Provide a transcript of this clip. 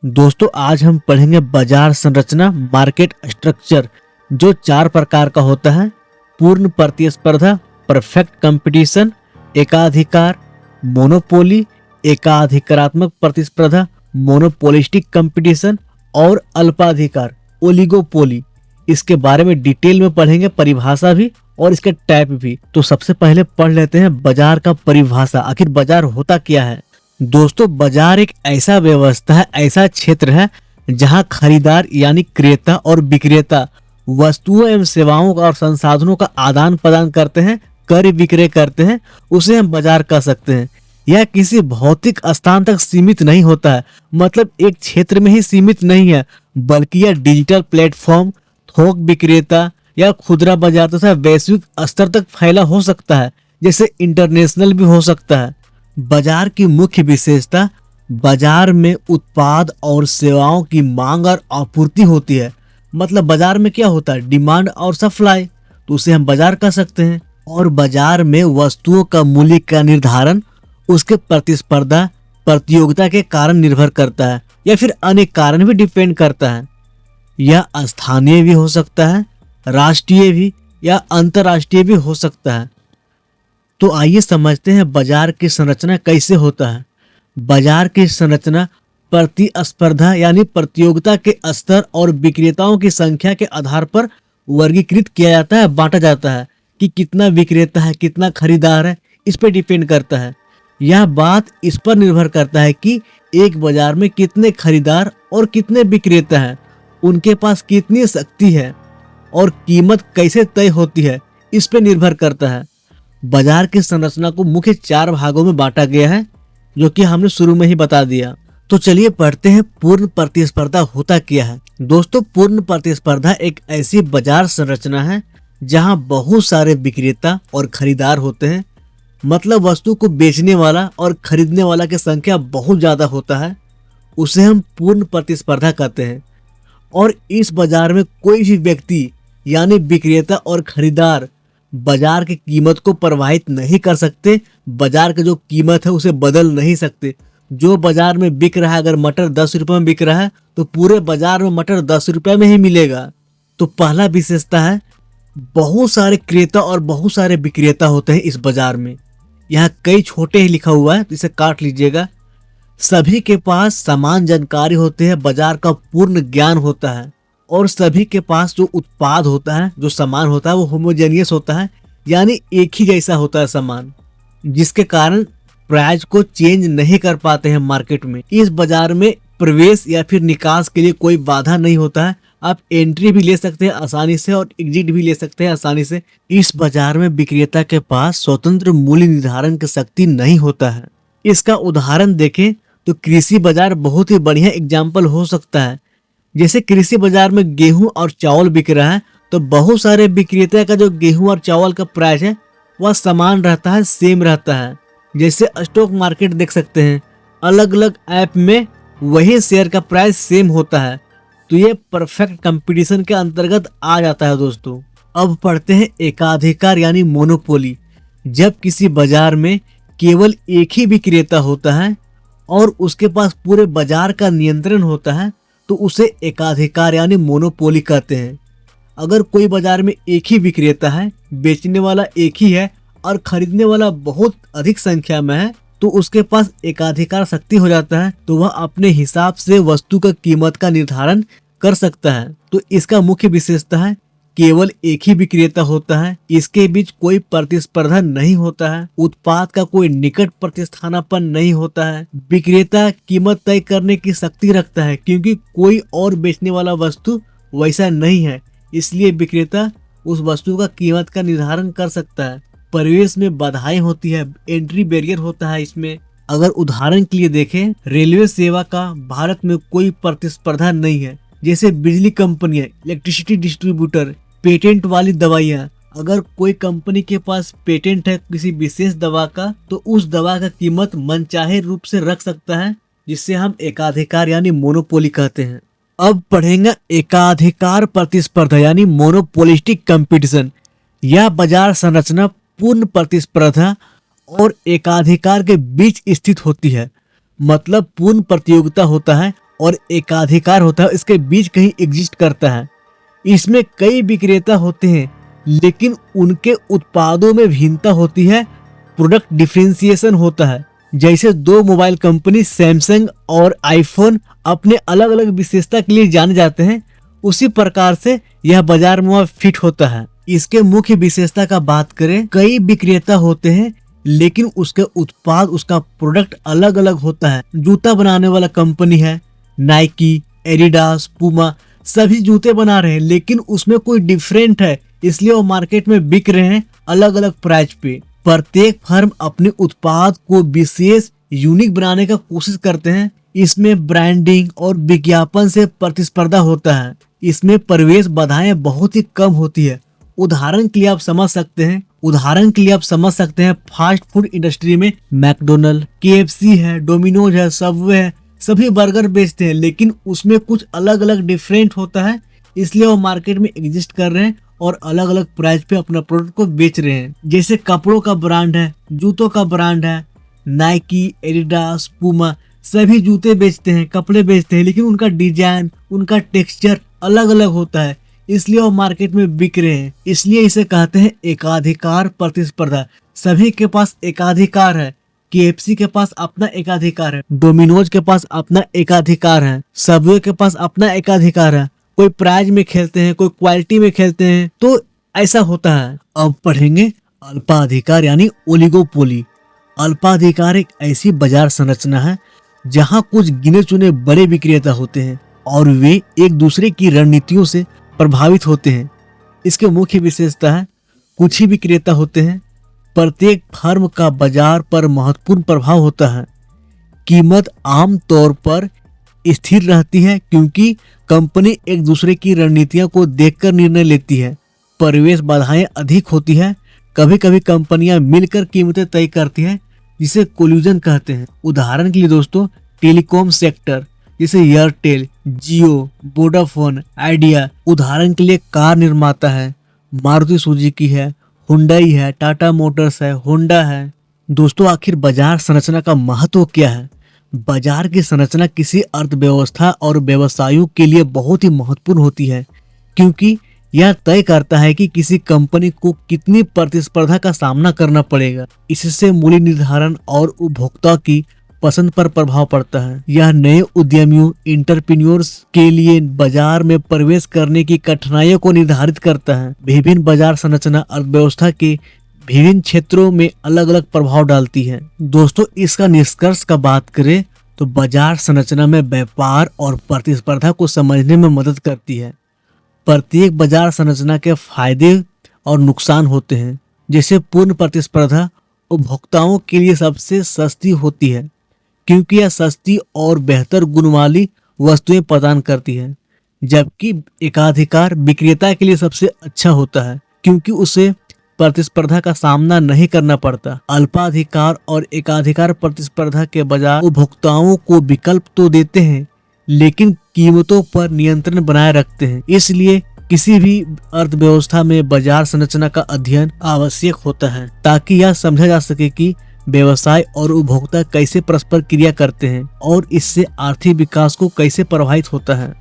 दोस्तों आज हम पढ़ेंगे बाजार संरचना मार्केट स्ट्रक्चर जो 4 प्रकार का होता है। पूर्ण प्रतिस्पर्धा परफेक्ट कंपटीशन, एकाधिकार मोनोपोली, एकाधिकारात्मक प्रतिस्पर्धा मोनोपोलिस्टिक कंपटीशन और अल्पाधिकार ओलिगोपोली। इसके बारे में डिटेल में पढ़ेंगे, परिभाषा भी और इसके टाइप भी। तो सबसे पहले पढ़ लेते हैं बाजार का परिभाषा। आखिर बाजार होता क्या है। दोस्तों बाजार एक ऐसा व्यवस्था है, ऐसा क्षेत्र है जहां खरीदार यानी क्रेता और विक्रेता वस्तुओं एवं सेवाओं का और संसाधनों का आदान प्रदान करते हैं, क्रय विक्रय करते हैं। उसे हम बाजार कह सकते हैं। यह किसी भौतिक स्थान तक सीमित नहीं होता है, मतलब एक क्षेत्र में ही सीमित नहीं है, बल्कि यह डिजिटल प्लेटफॉर्म, थोक विक्रेता या खुदरा बाजार तथा वैश्विक स्तर तक फैला हो सकता है, जैसे इंटरनेशनल भी हो सकता है। बाजार की मुख्य विशेषता, बाजार में उत्पाद और सेवाओं की मांग और आपूर्ति होती है। मतलब बाजार में क्या होता है, डिमांड और सप्लाई, तो उसे हम बाजार कह सकते हैं। और बाजार में वस्तुओं का मूल्य का निर्धारण उसके प्रतिस्पर्धा प्रतियोगिता के कारण निर्भर करता है या फिर अन्य कारण भी डिपेंड करता है। यह स्थानीय भी हो सकता है, राष्ट्रीय भी या अंतर्राष्ट्रीय भी हो सकता है। तो आइए समझते हैं बाजार की संरचना कैसे होता है। बाजार की संरचना प्रतिस्पर्धा यानी प्रतियोगिता के स्तर और विक्रेताओं की संख्या के आधार पर वर्गीकृत किया जाता है, बांटा जाता है कि कितना विक्रेता है, कितना खरीदार है, इस पर डिपेंड करता है। यह बात इस पर निर्भर करता है कि एक बाजार में कितने खरीदार और कितने विक्रेता हैं, उनके पास कितनी शक्ति है और कीमत कैसे तय होती है, इस पर निर्भर करता है। बाजार की संरचना को मुख्य 4 भागों में बांटा गया है, जो कि हमने शुरू में ही बता दिया। तो चलिए पढ़ते हैं पूर्ण प्रतिस्पर्धा होता क्या है। दोस्तों पूर्ण प्रतिस्पर्धा एक ऐसी बाजार संरचना है जहां बहुत सारे विक्रेता और खरीदार होते हैं। मतलब वस्तु को बेचने वाला और खरीदने वाला की संख्या बहुत ज्यादा होता है, उसे हम पूर्ण प्रतिस्पर्धा कहते हैं। और इस बाजार में कोई भी व्यक्ति यानी विक्रेता और खरीदार बाजार की कीमत को प्रभावित नहीं कर सकते। बाजार की जो कीमत है उसे बदल नहीं सकते। जो बाजार में बिक रहा है, अगर मटर 10 रुपए में बिक रहा है तो पूरे बाजार में मटर 10 रुपए में ही मिलेगा। तो पहला विशेषता है, बहुत सारे क्रेता और बहुत सारे विक्रेता होते हैं इस बाजार में। यहाँ कई छोटे ही लिखा हुआ है, तो इसे काट लीजिएगा। सभी के पास समान जानकारी होती है, बाजार का पूर्ण ज्ञान होता है और सभी के पास जो उत्पाद होता है, जो सामान होता है, वो होमोजेनियस होता है, यानी एक ही जैसा होता है सामान, जिसके कारण प्राइस को चेंज नहीं कर पाते हैं मार्केट में। इस बाजार में प्रवेश या फिर निकास के लिए कोई बाधा नहीं होता है। आप एंट्री भी ले सकते हैं आसानी से और एग्जिट भी ले सकते हैं आसानी से। इस बाजार में विक्रेता के पास स्वतंत्र मूल्य निर्धारण की शक्ति नहीं होता है। इसका उदाहरण देखें तो कृषि बाजार बहुत ही बढ़िया एग्जाम्पल हो सकता है। जैसे कृषि बाजार में गेहूं और चावल बिक रहा है, तो बहुत सारे विक्रेता का जो गेहूं और चावल का प्राइस है वह समान रहता है, सेम रहता है। जैसे स्टॉक मार्केट देख सकते हैं, अलग अलग ऐप में वही शेयर का प्राइस सेम होता है। तो ये परफेक्ट कंपटीशन के अंतर्गत आ जाता है। दोस्तों अब पढ़ते हैं एकाधिकार यानी मोनोपोली। जब किसी बाजार में केवल एक ही विक्रेता होता है और उसके पास पूरे बाजार का नियंत्रण होता है, तो उसे एकाधिकार यानी मोनोपोली कहते हैं। अगर कोई बाजार में एक ही विक्रेता है, बेचने वाला एक ही है और खरीदने वाला बहुत अधिक संख्या में है, तो उसके पास एकाधिकार शक्ति हो जाता है। तो वह अपने हिसाब से वस्तु का कीमत का निर्धारण कर सकता है। तो इसका मुख्य विशेषता है, केवल एक ही विक्रेता होता है, इसके बीच कोई प्रतिस्पर्धा नहीं होता है, उत्पाद का कोई निकट प्रतिस्थापन नहीं होता है। विक्रेता कीमत तय करने की शक्ति रखता है, क्योंकि कोई और बेचने वाला वस्तु वैसा नहीं है, इसलिए विक्रेता उस वस्तु का कीमत का निर्धारण कर सकता है। प्रवेश में बाधाएं होती है, एंट्री बैरियर होता है इसमें। अगर उदाहरण के लिए देखें, रेलवे सेवा का भारत में कोई प्रतिस्पर्धा नहीं है। जैसे बिजली कंपनियां, इलेक्ट्रिसिटी डिस्ट्रीब्यूटर, पेटेंट वाली दवाइयां, अगर कोई कंपनी के पास पेटेंट है किसी विशेष दवा का, तो उस दवा का कीमत मनचाहे रूप से रख सकता है, जिससे हम एकाधिकार यानी मोनोपोली कहते हैं। अब पढ़ेंगे एकाधिकार प्रतिस्पर्धा यानी मोनोपोलिस्टिक कंपटीशन। यह बाजार संरचना पूर्ण प्रतिस्पर्धा और एकाधिकार के बीच स्थित होती है। मतलब पूर्ण प्रतियोगिता होता है और एकाधिकार होता है इसके बीच कहीं एग्जिस्ट करता है। इसमें कई विक्रेता होते हैं लेकिन उनके उत्पादों में भिन्नता होती है, प्रोडक्ट डिफरेंशिएशन होता है। जैसे दो मोबाइल कंपनी सैमसंग और आईफोन अपने अलग अलग विशेषता के लिए जाने जाते हैं, उसी प्रकार से यह बाजार में फिट होता है। इसके मुख्य विशेषता का बात करें, कई विक्रेता होते हैं लेकिन उसके उत्पाद, उसका प्रोडक्ट अलग अलग होता है। जूता बनाने वाला कंपनी है नाइकी, एडिडास, पूमा, सभी जूते बना रहे हैं लेकिन उसमें कोई डिफरेंट है, इसलिए वो मार्केट में बिक रहे हैं अलग अलग प्राइस पे। प्रत्येक फर्म अपने उत्पाद को विशेष यूनिक बनाने का कोशिश करते हैं। इसमें ब्रांडिंग और विज्ञापन से प्रतिस्पर्धा होता है। इसमें प्रवेश बाधाएं बहुत ही कम होती है। उदाहरण के लिए आप समझ सकते हैं फास्ट फूड इंडस्ट्री में मैकडोनल्ड, KFC है, डोमिनोज है, सबवे है, सभी बर्गर बेचते हैं लेकिन उसमें कुछ अलग अलग डिफरेंट होता है, इसलिए वो मार्केट में एग्जिस्ट कर रहे हैं और अलग अलग प्राइस पे अपना प्रोडक्ट को बेच रहे हैं। जैसे कपड़ों का ब्रांड है, जूतों का ब्रांड है, नाइकी, एडिडास, पूमा, सभी जूते बेचते हैं, कपड़े बेचते हैं लेकिन उनका डिजाइन, उनका टेक्सचर अलग अलग होता है, इसलिए वो मार्केट में बिक रहे हैं। इसलिए इसे कहते हैं एकाधिकार प्रतिस्पर्धा। सभी के पास एकाधिकार है। KFC के पास अपना एकाधिकार है, डोमिनोज के पास अपना एकाधिकार है, सबवे के पास अपना एकाधिकार है। कोई प्राइस में खेलते हैं, कोई क्वालिटी में खेलते हैं, तो ऐसा होता है। अब पढ़ेंगे अल्पाधिकार यानी ओलिगोपोली। अल्पाधिकार एक ऐसी बाजार संरचना है जहां कुछ गिने चुने बड़े विक्रेता होते हैं और वे एक दूसरे की रणनीतियों से प्रभावित होते हैं। इसके मुख्य विशेषता है, कुछ ही विक्रेता होते हैं। प्रत्येक फर्म का बाजार पर महत्वपूर्ण प्रभाव होता है। कीमत आम तौर पर स्थिर रहती है क्योंकि कंपनी एक दूसरे की रणनीतियों को देखकर निर्णय लेती है। प्रवेश बाधाएं अधिक होती है। कभी कभी कंपनियां मिलकर कीमतें तय करती हैं, जिसे कोल्यूजन कहते हैं। उदाहरण के लिए दोस्तों, टेलीकॉम सेक्टर जैसे एयरटेल, जियो, वोडाफोन, आइडिया। उदाहरण के लिए कार निर्माता है, मारुति सुजुकी है, हुंडई है, टाटा मोटर्स है, होंडा है। दोस्तों, आखिर बाजार संरचना का महत्व क्या है? बाजार की संरचना किसी अर्थव्यवस्था और व्यवसायों के लिए बहुत ही महत्वपूर्ण होती है क्योंकि यह तय करता है कि किसी कंपनी को कितनी प्रतिस्पर्धा का सामना करना पड़ेगा। इससे मूल्य निर्धारण और उपभोक्ता की पसंद पर प्रभाव पड़ता है। यह नए उद्यमियों, एंटरप्रेन्योर्स के लिए बाजार में प्रवेश करने की कठिनाइयों को निर्धारित करता है। विभिन्न बाजार संरचना अर्थव्यवस्था के विभिन्न क्षेत्रों में अलग अलग प्रभाव डालती है। दोस्तों, इसका निष्कर्ष का बात करें तो बाजार संरचना में व्यापार और प्रतिस्पर्धा को समझने में मदद करती है। प्रत्येक बाजार संरचना के फायदे और नुकसान होते हैं। जैसे पूर्ण प्रतिस्पर्धा उपभोक्ताओं के लिए सबसे सस्ती होती है क्योंकि यह सस्ती और बेहतर गुण वाली वस्तुएं प्रदान करती है, जबकि एकाधिकार विक्रेता के लिए सबसे अच्छा होता है क्योंकि उसे प्रतिस्पर्धा का सामना नहीं करना पड़ता। अल्पाधिकार और एकाधिकार प्रतिस्पर्धा के बाजार उपभोक्ताओं को विकल्प तो देते हैं लेकिन कीमतों पर नियंत्रण बनाए रखते हैं। इसलिए किसी भी अर्थव्यवस्था में बाजार संरचना का अध्ययन आवश्यक होता है ताकि यह समझा जा सके कि व्यवसाय और उपभोक्ता कैसे परस्पर क्रिया करते हैं और इससे आर्थिक विकास को कैसे प्रभावित होता है।